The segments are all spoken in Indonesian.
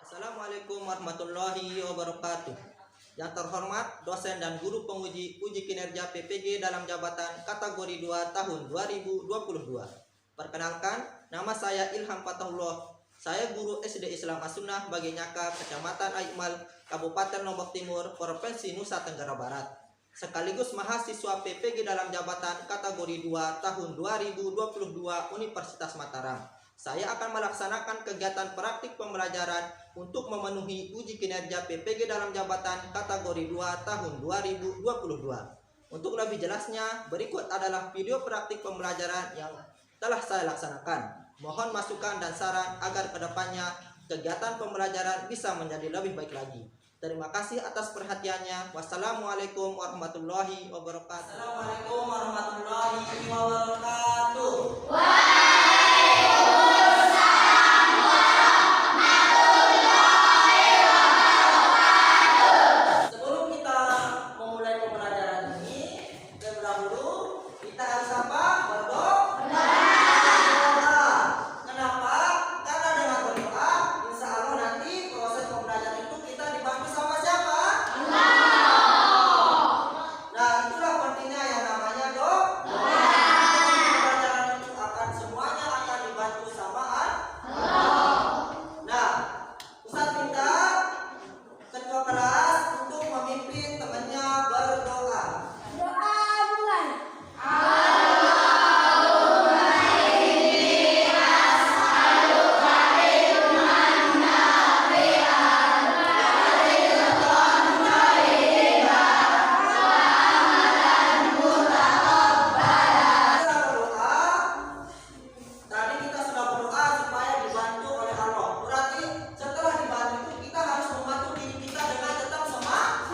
Assalamualaikum warahmatullahi wabarakatuh. Yang terhormat dosen dan guru penguji uji kinerja PPG dalam jabatan kategori 2 tahun 2022. Perkenalkan, nama saya Ilham Fatahullah. Saya guru SD Islam As-Sunnah Baginyaka, Kecamatan Aikmal, Kabupaten Lombok Timur, Provinsi Nusa Tenggara Barat. Sekaligus mahasiswa PPG dalam jabatan kategori 2 tahun 2022 Universitas Mataram. Saya akan melaksanakan kegiatan praktik pembelajaran untuk memenuhi uji kinerja PPG dalam jabatan kategori 2 tahun 2022. Untuk lebih jelasnya, berikut adalah video praktik pembelajaran yang telah saya laksanakan. Mohon masukan dan saran agar kedepannya kegiatan pembelajaran bisa menjadi lebih baik lagi. Terima kasih atas perhatiannya. Wassalamualaikum warahmatullahi wabarakatuh. Assalamualaikum warahmatullahi wabarakatuh. Sebelum kita memulai pembelajaran ini, terlebih dahulu kita harus apa? Berdoa. Kenapa? Karena dengan berdoa, insya Allah nanti proses pembelajaran itu kita dibantu sama siapa? Nah, itulah pentingnya yang namanya doa. Pembelajaran itu semuanya akan dibantu sama Allah. Nah, Ustaz minta ketua kelas untuk memimpin temannya berdoa. Tadi kita sudah berdoa supaya dibantu oleh Allah. Berarti setelah dibantu itu kita harus membantu diri kita dengan tetap semangat.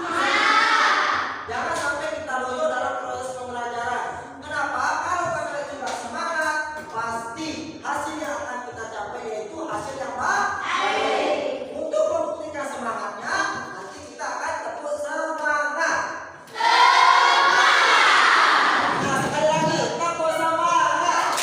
Jangan sampai kita loyo dalam proses pembelajaran. Kenapa? Kalau kita tidak semangat, pasti hasil yang akan kita capai yaitu hasil yang baik. Untuk membuktikan semangatnya, nanti kita akan terus semangat. Nah, sekali lagi, tepuk semangat.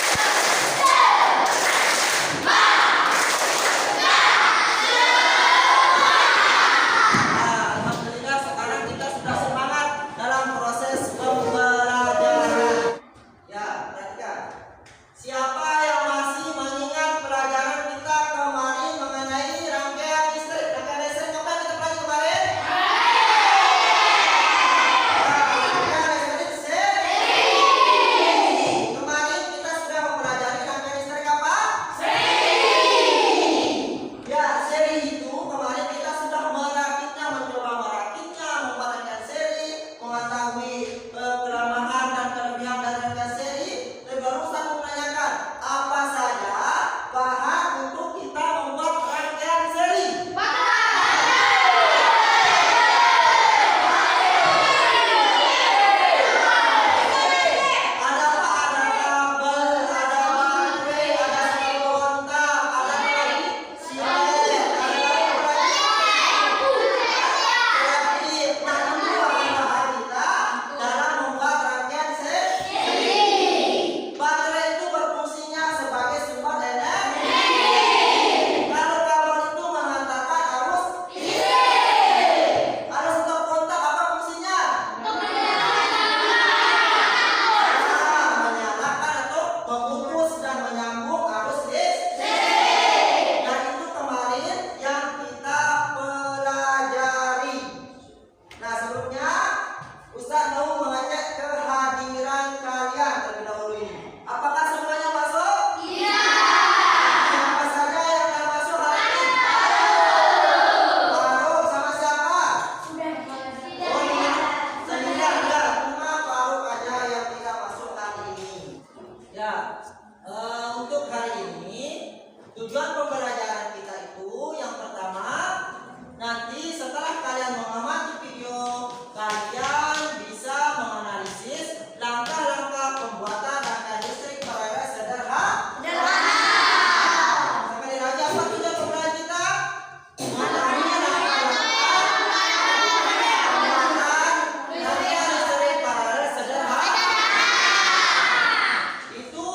Alhamdulillah sekarang kita sudah semangat dalam proses pembelajaran. Ya, perhatikan. Siapa yang masih mengingat pelajaran kita kemarin mengenai rangkaian listrik? Rangkaian listrik apa yang kita pelajari kemarin? Rangkaian listrik seri. Kemarin kita sudah mempelajari rangkaian listrik apa? Ya, seri itu kemarin kita sudah merakitnya, mencoba merakitnya, membuatkan seri, mengetahui kelemahan dan kelebihan dari rangkaian seri. Dan baru saya menanyakan apa saja bahan untuk kita membuat rangkaian seri. Ada apa? Ada kabel, ada baterai, ada satu kontak, ada lagi silet, ada lagi reaktif. Nah, itu bahan kita dalam membuat rangkaian seri. Baterai itu berfungsinya sebagai sumber energi. Kalau kabel itu mengantarkan arus listrik. Ada satu kontak, apa fungsinya? Menyalakan atau memutus dan menyambung arus listrik. Dan itu kemarin yang kita pelajari. Nah, sebelumnya Ustaz mau mengecek kehadiran kalian terlebih dahulu ini. Apakah semuanya masuk? Siapa saja yang tidak masuk hari ini? Faruk sama siapa? Oh iya, sendirian ya. Cuma Faruk aja yang tidak masuk hari ini. Ya, untuk hari ini tujuan pembelajaran kita itu yang pertama, nanti setelah kalian mengamati video, kalian bisa menganalisis langkah-langkah pembuatan rangkaian listrik paralel sederhana. Sekali lagi, apa tujuan pembelajaran kita? Mengenai langkah-langkah pembuatan rangkaian listrik paralel sederhana. Itu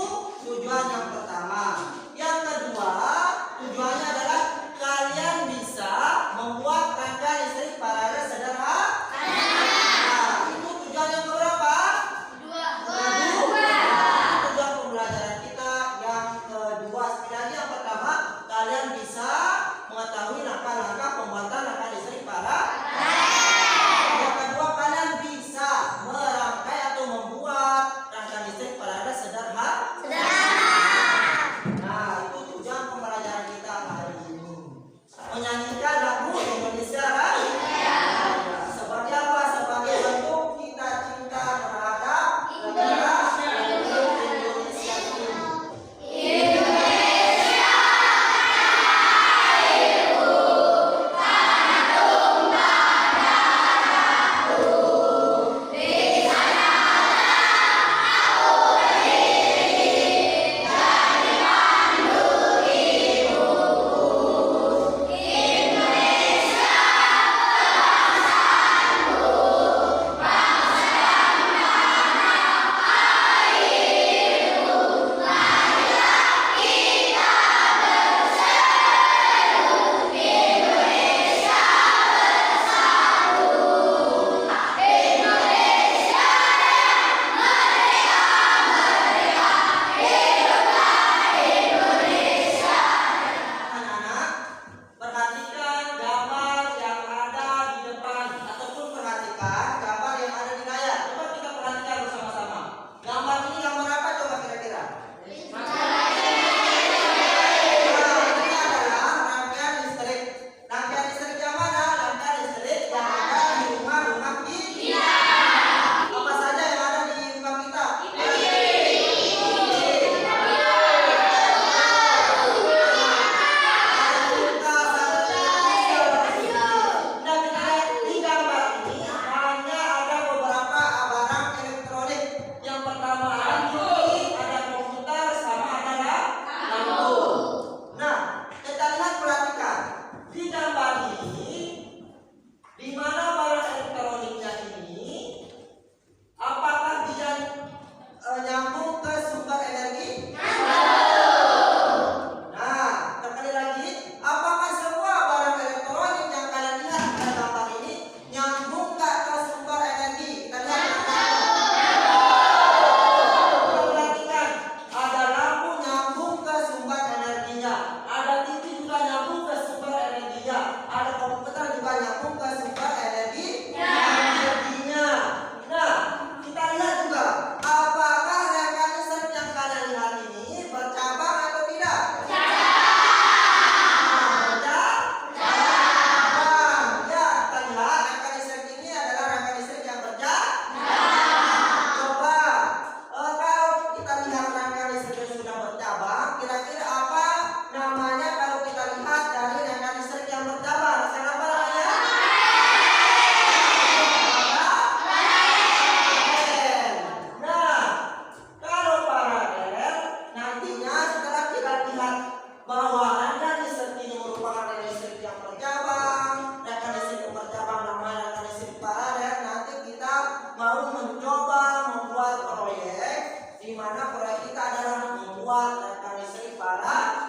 mana proyek kita adalah membuat rangkaian listrik para.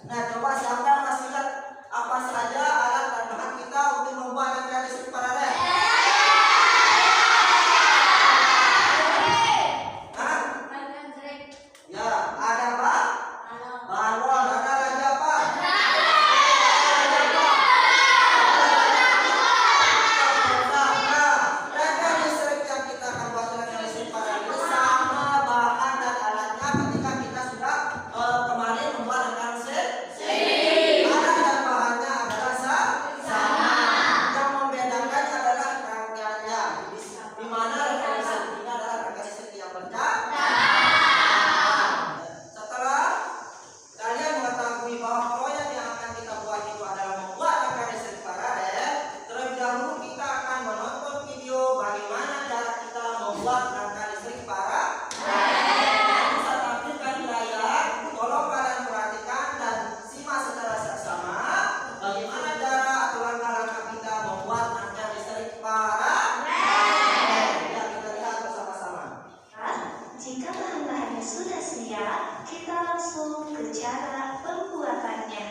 Nah, coba siapa yang masih ingat apa saja alat dan bahan kita untuk membuat rangkaian listrik paralel? Hah? Ya, ada apa? Balon. Ada lagi apa? Nah, rangkaian listrik yang kita akan buat rangkaian listrik paralel sama bahan dan alatnya ketika kita sudah kemarin membuat rangkaian listrik. Alat dan bahannya adalah sama. Yang membedakan adalah rangkaiannya. Di mana rangkaian listrik ini adalah rangkaian listrik yang berjalan. Setelah kalian mengetahui bahwa proyek yang akan kita buat itu adalah membuat rangkaian listrik paralel, terlebih dahulu kita akan menonton video bagaimana cara kita membuat rangkaian listrik paralel. Bisa tampilkan di layar. Tolong kalian perhatikan dan simak secara seksama bagaimana cara atau langkah-langkah kita membuat rangkaian listrik paralel. Ya, kita lihat bersama-sama. Jika bahan-bahannya sudah siap, kita langsung ke cara pembuatannya.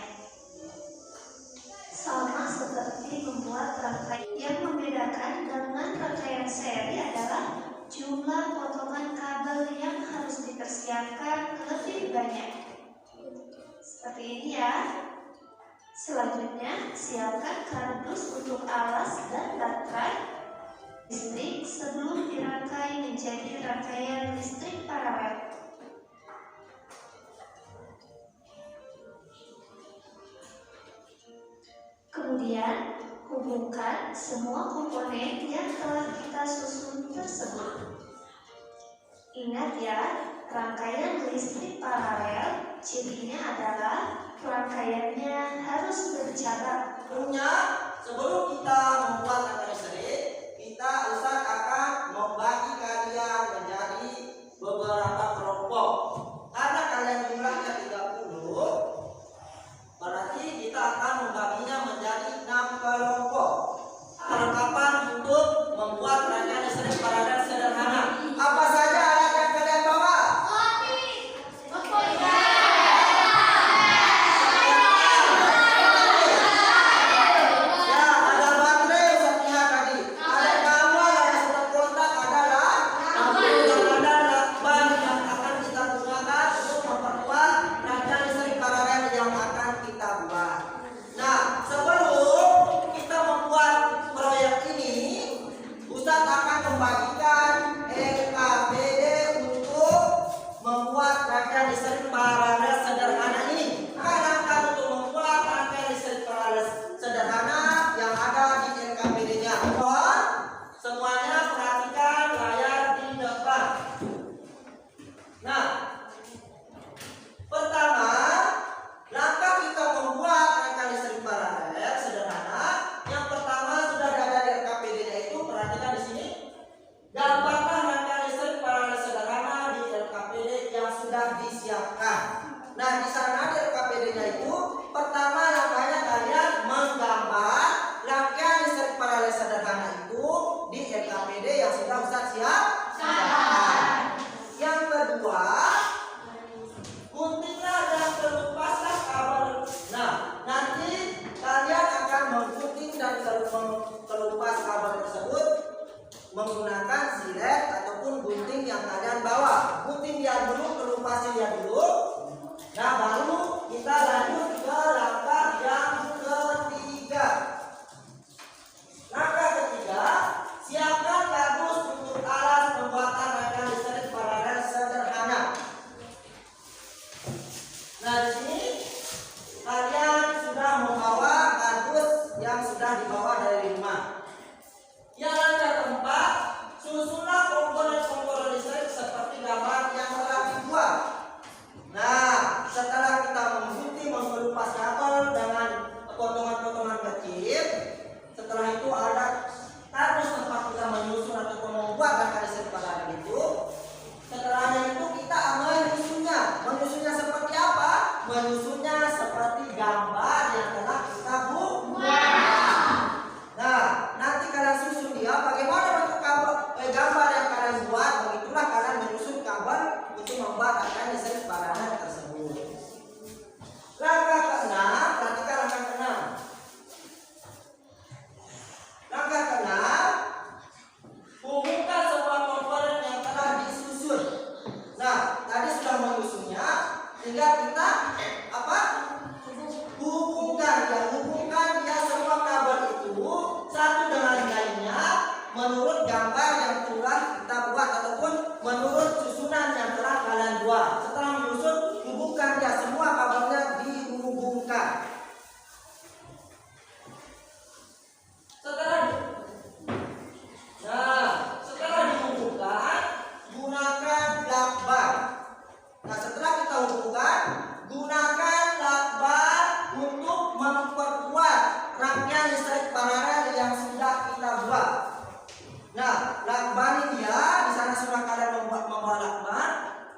Sama seperti membuat rangkaian, yang membedakan dengan rangkaian seri adalah jumlah potongan kabel yang harus dipersiapkan lebih banyak. Seperti ini ya. Selanjutnya, siapkan kardus untuk alas dan baterai listrik sebelum dirangkai menjadi rangkaian listrik paralel. Kemudian, hubungkan semua komponen yang telah kita susun tersebut. Ingat ya, rangkaian listrik paralel cirinya adalah rangkaiannya harus berjalan. Tentunya sebelum kita membuat rangkaian listrik, kita Ustaz akan membagi kalian menjadi beberapa kelompok. Karena kalian jumlahnya 30, berarti kita akan membaginya menjadi 6 kelompok. Perlengkapan untuk membuat rangkaian listrik paralel sederhana. Apa saja alat yang kalian bawa? Ya, ada baterai Ustaz lihat tadi. Ada kabel, ada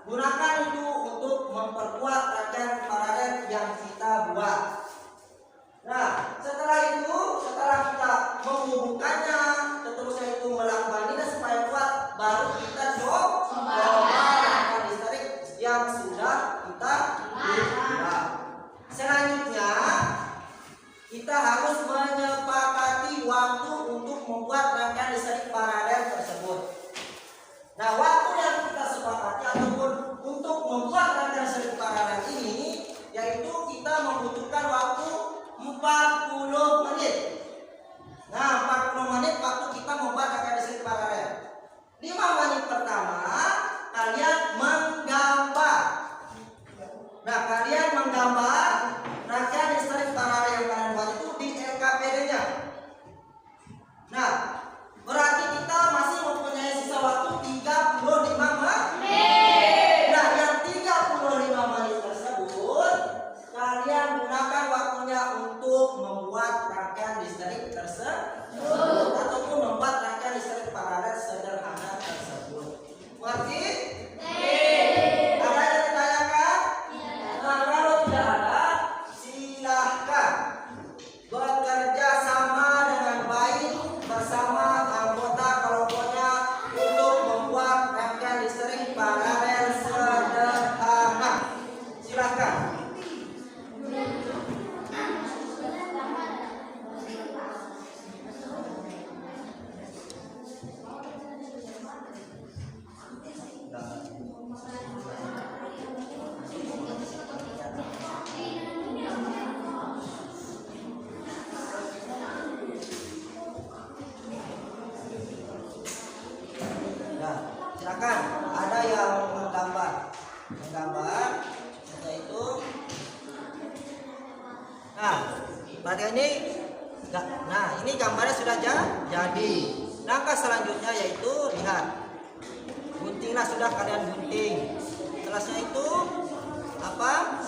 Gunakan itu untuk memperkuat rangkaian paralel yang kita buat. Nah, setelah kita menghubungkannya, seterusnya itu melakukan ini supaya kuat, baru kita coba rangkaian listrik yang sudah kita buat. Selanjutnya, kita harus menyepakati waktu untuk membuat rangkaian listrik paralel tersebut. Nah, waktu yang kita sepakati ataupun untuk membuat rangkaian listrik paralel ini, yaitu kita membutuhkan waktu 40 menit. Nah, 40 menit waktu kita membuat rangkaian listrik paralel. 5 menit pertama kalian menggambar. Nah, kalian menggambar rangkaian listrik paralel yang kalian buat itu di LKPD-nya. Nah, berarti kita masih mempunyai sisa waktu 35 menit. Nah, yang 35 menit tersebut kalian gunakan waktunya untuk membuat rangkaian listrik tersebut ataupun membuat rangkaian listrik paralel sederhana tersebut. Mengerti? Ada yang ditanyakan? Nah, kalau tidak ada, silahkan bekerja sama dengan baik bersama anggota kelompoknya untuk membuat rangkaian listrik paralel sederhana. Silahkan. Silakan, ada yang menggambar, yaitu, nah, berarti ini gambarnya sudah jadi. Langkah selanjutnya yaitu lihat, guntinglah, sudah kalian gunting. Setelahnya itu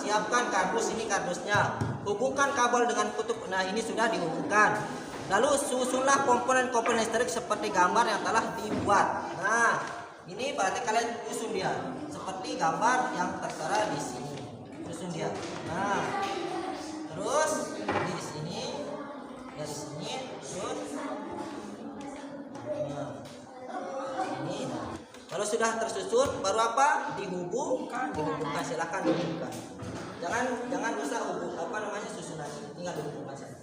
siapkan kardus, ini kardusnya. Hubungkan kabel dengan kutub. Nah, ini sudah dihubungkan. Lalu susunlah komponen-komponen listrik seperti gambar yang telah dibuat. Nah, ini berarti kalian susun dia seperti gambar yang tertera di sini. Susun dia. Nah, terus di sini, dari sini, terus. Nah, ini. Kalau sudah tersusun, baru apa? Dihubungkan. Silakan dihubungkan. Jangan usah susunan ini, tinggal dihubungkan saja.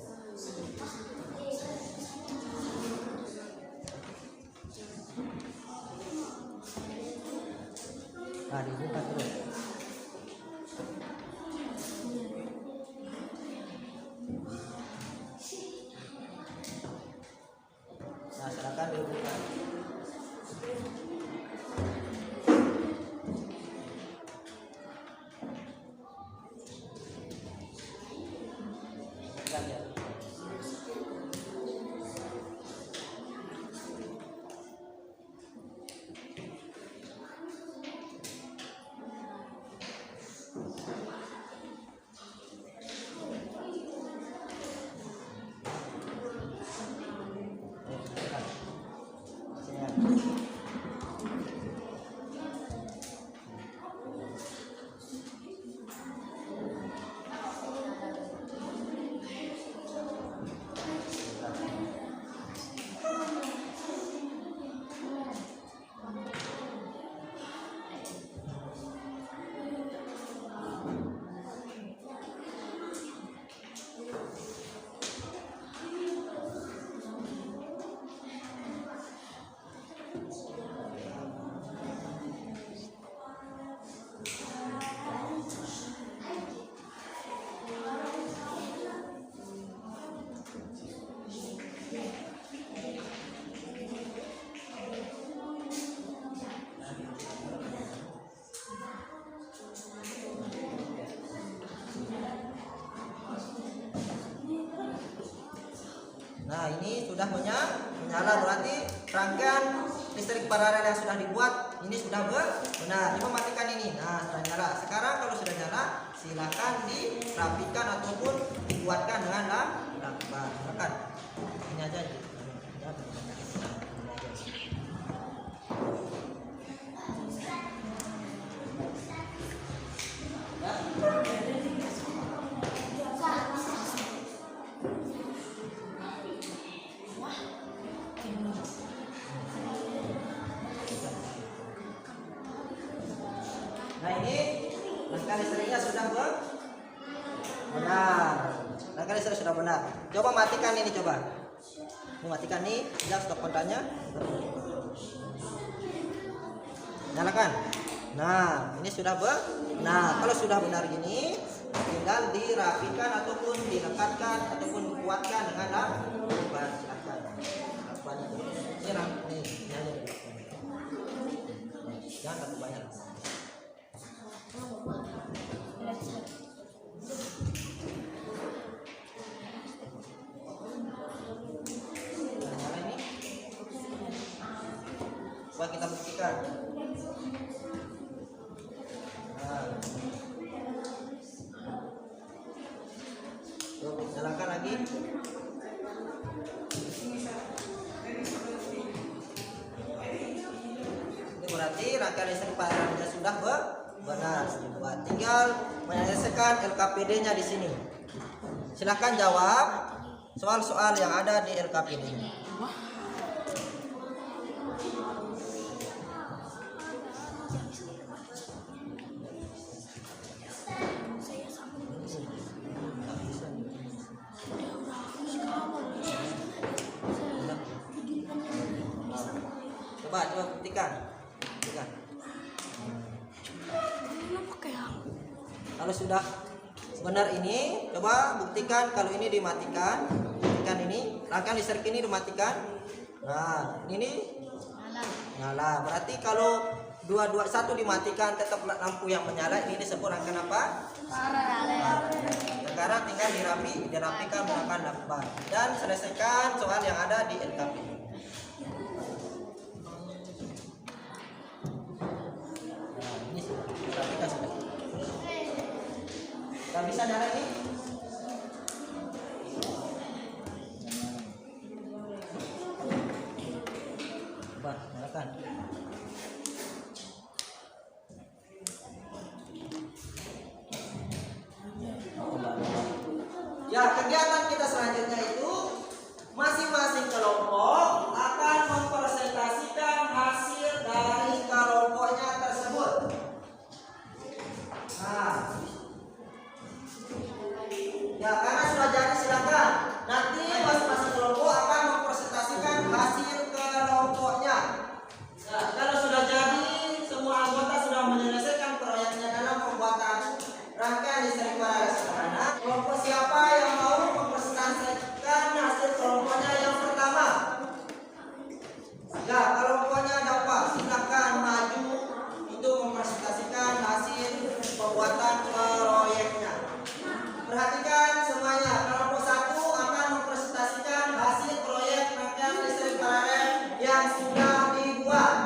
Nah, dibuka terus. Nah, silakan dibuka. Nah, ini sudah menyala, berarti rangkaian listrik paralel yang sudah dibuat ini sudah benar. Coba matikan ini. Nah, sudah nyala. Sekarang kalau sudah nyala, silakan dirapikan ataupun dibuatkan dengan lakban. Silakan. Ini aja. Nah ini rangkaian listriknya sudah benar. Rangkaian listrik sudah benar. Coba matikan ini coba. Ini matikan nih, ya stop kontaknya. Nyalakan. Nah ini sudah benar. Kalau sudah benar gini, tinggal dirapikan ataupun dilekatkan ataupun dikuatkan dengan lakban. Silakan. Lakban itu. Ini aja. Jangan terlalu banyak. Nah, ini. Coba kita buktikan. Nyalakan lagi. Ini berarti rangkaian listrik paralelnya sudah benar. Tinggal menyelesaikan LKPD-nya di sini. Silahkan jawab soal-soal yang ada di LKPD-nya. Coba buktikan. Kalau sudah benar ini, coba buktikan kalau ini dimatikan. Buktikan ini, rangkaian listrik ini dimatikan. Nah, ini nyala. Berarti kalau satu dimatikan tetap lampu yang menyala, ini disebut rangkaian apa? Paralel. Sekarang tinggal dirapikan menggunakan lakban dan selesaikan soal yang ada di LKP. Gak bisa nyala ini? Coba nyalakan. Ya, kegiatan kita selanjutnya itu masing-masing kelompok akan mempresentasikan hasil dari kelompoknya tersebut. Nah, ya, karena sudah jadi silakan. Nanti masing-masing kelompok akan mempresentasikan hasil kelompoknya. Ya, kalau sudah jadi, semua anggota sudah menyelesaikan proyeknya dalam pembuatan rangkaian listrik paralel sederhana. Kelompok siapa yang mau mempresentasikan hasil kelompoknya yang pertama? Ya, kelompoknya dapat silakan maju untuk mempresentasikan hasil pembuatan proyeknya. Perhatikan semuanya, kelompok 1 akan mempresentasikan hasil proyek rangkaian listrik paralel yang sudah dibuat.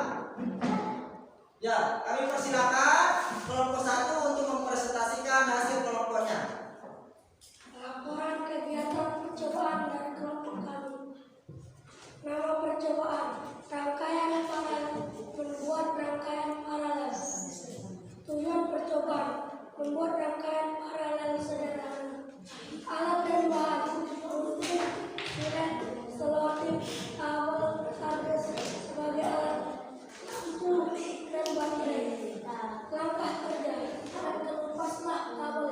Ya, kami persilakan kelompok 1 untuk mempresentasikan hasil kelompoknya. Laporan kegiatan percobaan dari kelompok kami. Nama percobaan, rangkaian paralel, membuat rangkaian paralel. Tujuan percobaan, membuat rangkaian paralel sederhana. Alat dan bahan, gunting, silet, selotip, kabel, kardus sebagai alat, lampu, dan baterai. Langkah kerja, dan kelupaslah kabel.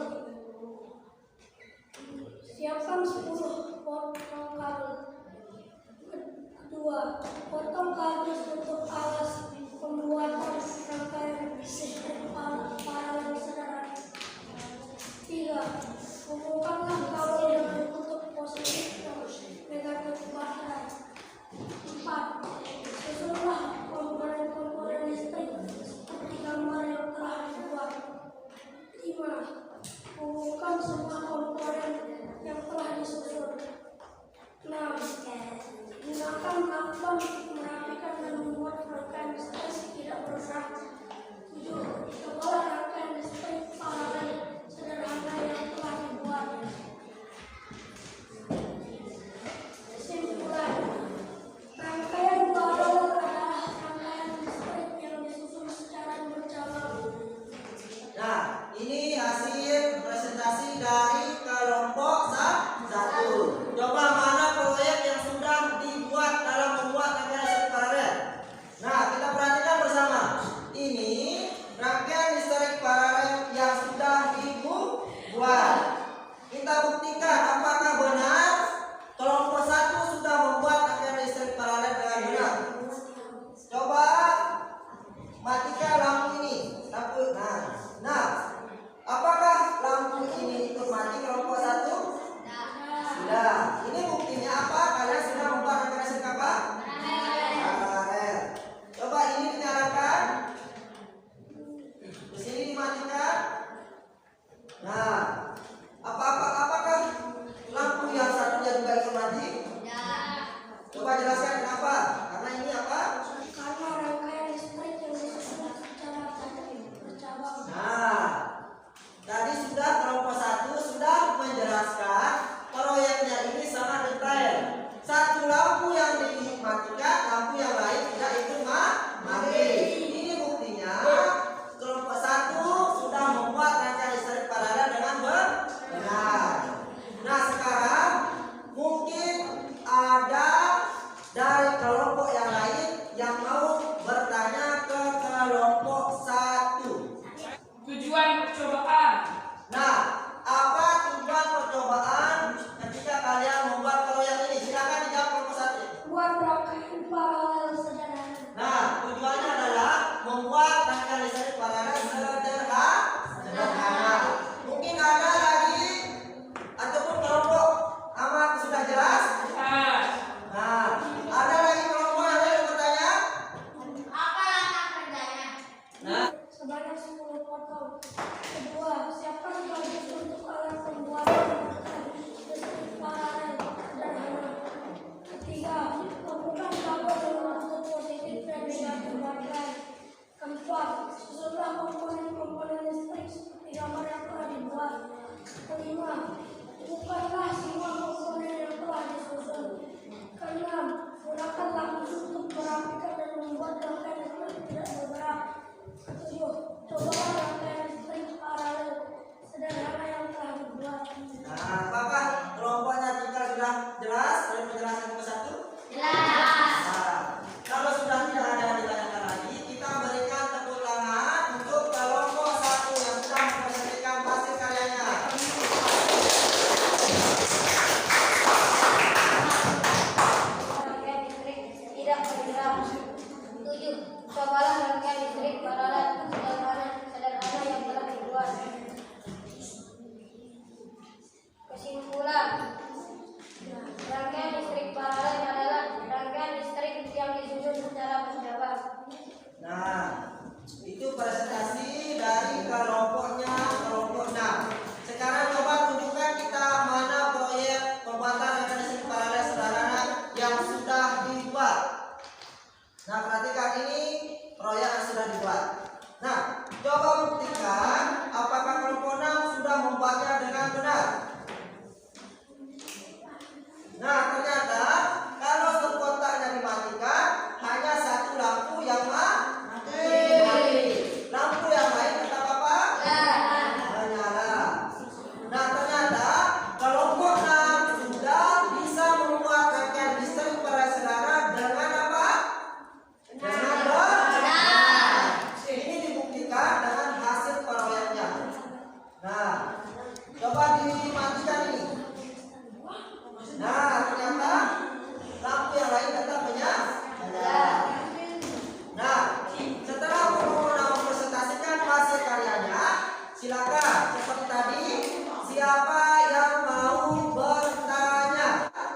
matikan lampu ini. Nah, apakah lampu ini ikut mati kelompok 1? Sudah. Ini buktinya apa? Kalian sudah membuat rangkaian listrik apa? Paralel. Coba ini dinyalakan. Di sini dimatikan. Nah, apakah lampu yang satunya juga ikut mati? Coba jelaskan kenapa? Karena ini apa? Karena rangkaian listrik yang disusun secara bercabang. Nah, tadi sudah kelompok 1 sudah menjelaskan proyeknya ini sangat detail. Satu lampu yang dimatikan, lampu yang lain tidak ikut mati. Ini buktinya kelompok 1 sudah membuat rangkaian listrik paralel dengan benar. Nah, sekarang mungkin ada dari kelompok yang lain yang mau bertanya ke kelompok 1. Tujuan percobaan. Nah, apa tujuan percobaan ketika kalian membuat proyek ini? Silakan dijawab kelompok 1. Buat rangkaian paralel sederhana. Nah, tujuannya adalah membuat rangkaian listrik paralel sederhana. Mungkin ada lagi ataupun kelompok amat sudah jelas? Nah, ada lagi kelompok yang lain bertanya? Nah, Sebanyak 10 potong. Kedua, siapkan bagus untuk alat pembuatan listrik paralel sederhana. Ketiga, temukan kabel dengan kutub positif dan negatif baterai. Keempat, susunlah komponen-komponen listrik seperti gambar yang telah dibuat. Kelima, bukanlah semua komponen yang telah disusun. Keenam, gunakan lampu untuk merapikan dan membuat rangkaian listrik tidak bergerak. Ketujuh, cobalah rangkaian listrik paralel sederhana yang telah dibuat. nah, apakah kelompoknya tinggal sudah jelas dari penjelasan kelompok 1? Jelas. Nah, kalau sudah tidak ada yang ditanyakan lagi, kita berikan tepuk tangan untuk kelompok 1 yang sudah mempresentasikan hasil karyanya. Rangkaian listrik tidak bergerak. 7. Cobalah rangkaian listrik paralel sederhana yang telah dibuat. Kesimpulan, rangkaian listrik paralel adalah rangkaian listrik yang disusun secara berjabang. Nah, itu presentasi dari kelompoknya kelompok 6. Sekarang coba tunjukkan kita mana proyek pembuatan rangkaian listrik paralel sederhana yang sudah dibuat. Nah, perhatikan ini proyek yang sudah dibuat. Nah, coba buktikan apakah kelompok 6 sudah membuatnya dengan benar. Nah, ternyata kalau sekontaknya dimatikan, hanya satu lampu yang mati. Lampu yang lain tetap apa? Menyala. Nah, ternyata kelompok 6 sudah bisa membuat rangkaian listrik paralel sederhana dengan apa? Dengan benar. Ini dibuktikan dengan hasil proyeknya. Nah, coba dimatikan ini. Nah, ternyata lampu yang lain tetap menyala. Nah, setelah pemohon mempresentasikan hasil karyanya, silakan seperti tadi, siapa yang mau bertanya?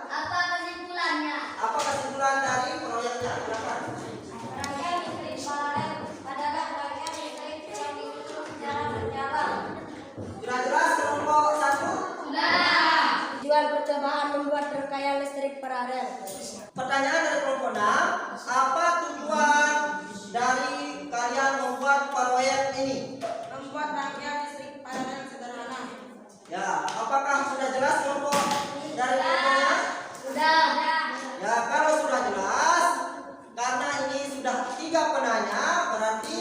Apa kesimpulannya? Apa kesimpulan dari proyeknya? Silakan. Rangkaian listrik paralel adalah rangkaian listrik yang disusun secara berjabang. Sudah jelas kelompok 1? Tujuan percobaan membuat rangkaian listrik paralel. Pertanyaan dari kelompok 6, apa tujuan dari kalian membuat proyek ini? Membuat rangkaian listrik paralel sederhana. Ya, apakah sudah jelas kelompok dari kelompoknya? Sudah. Ya, kalau sudah jelas, karena ini sudah 3 penanya, berarti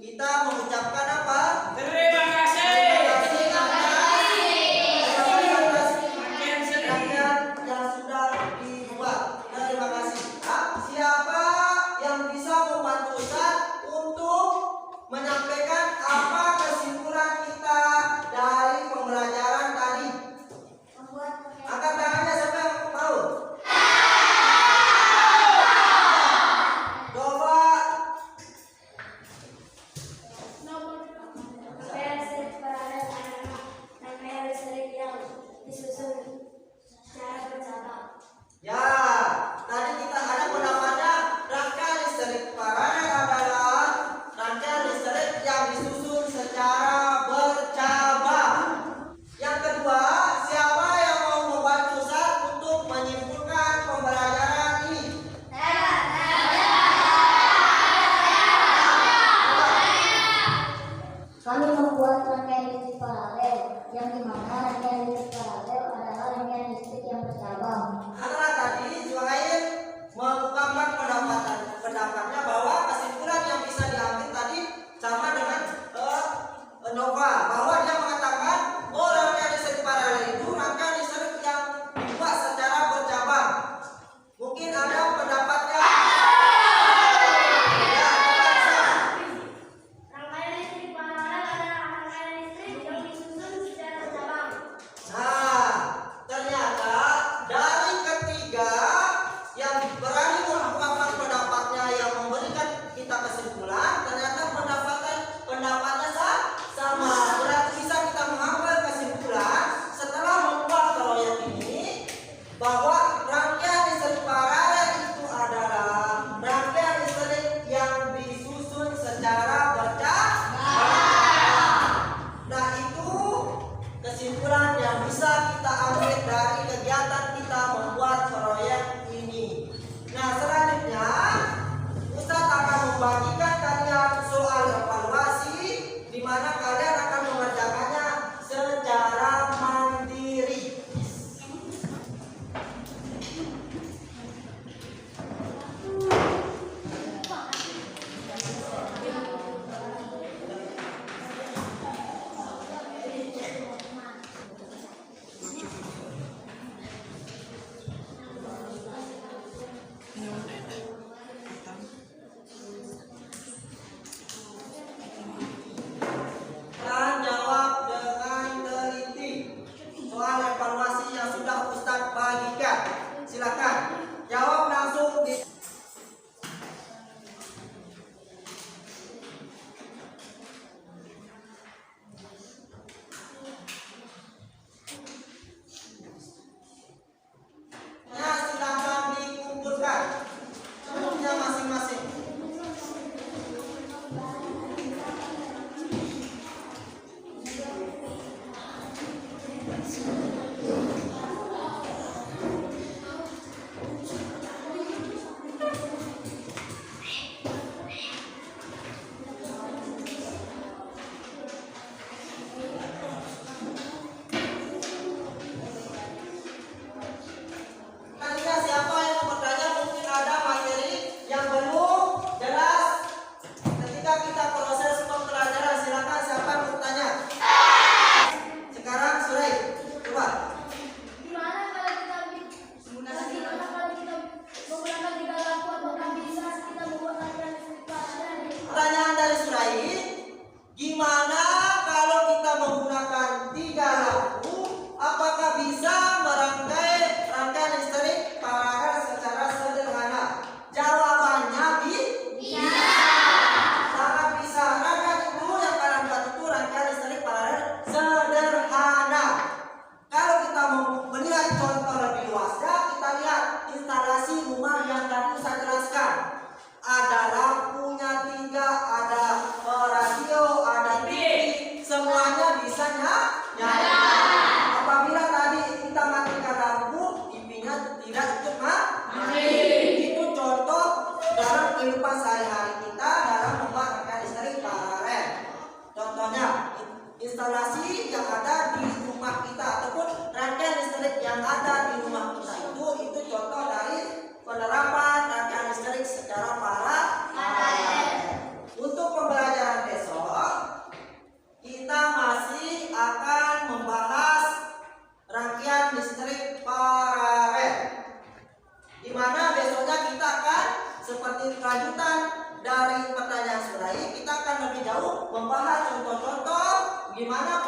kita mengucapkan apa? Terima kasih. Rangkaian yang sudah dibuat. Terima kasih. Nah, siapa yang bisa membantu Ustaz untuk menyampaikan apa kesimpulan Gimana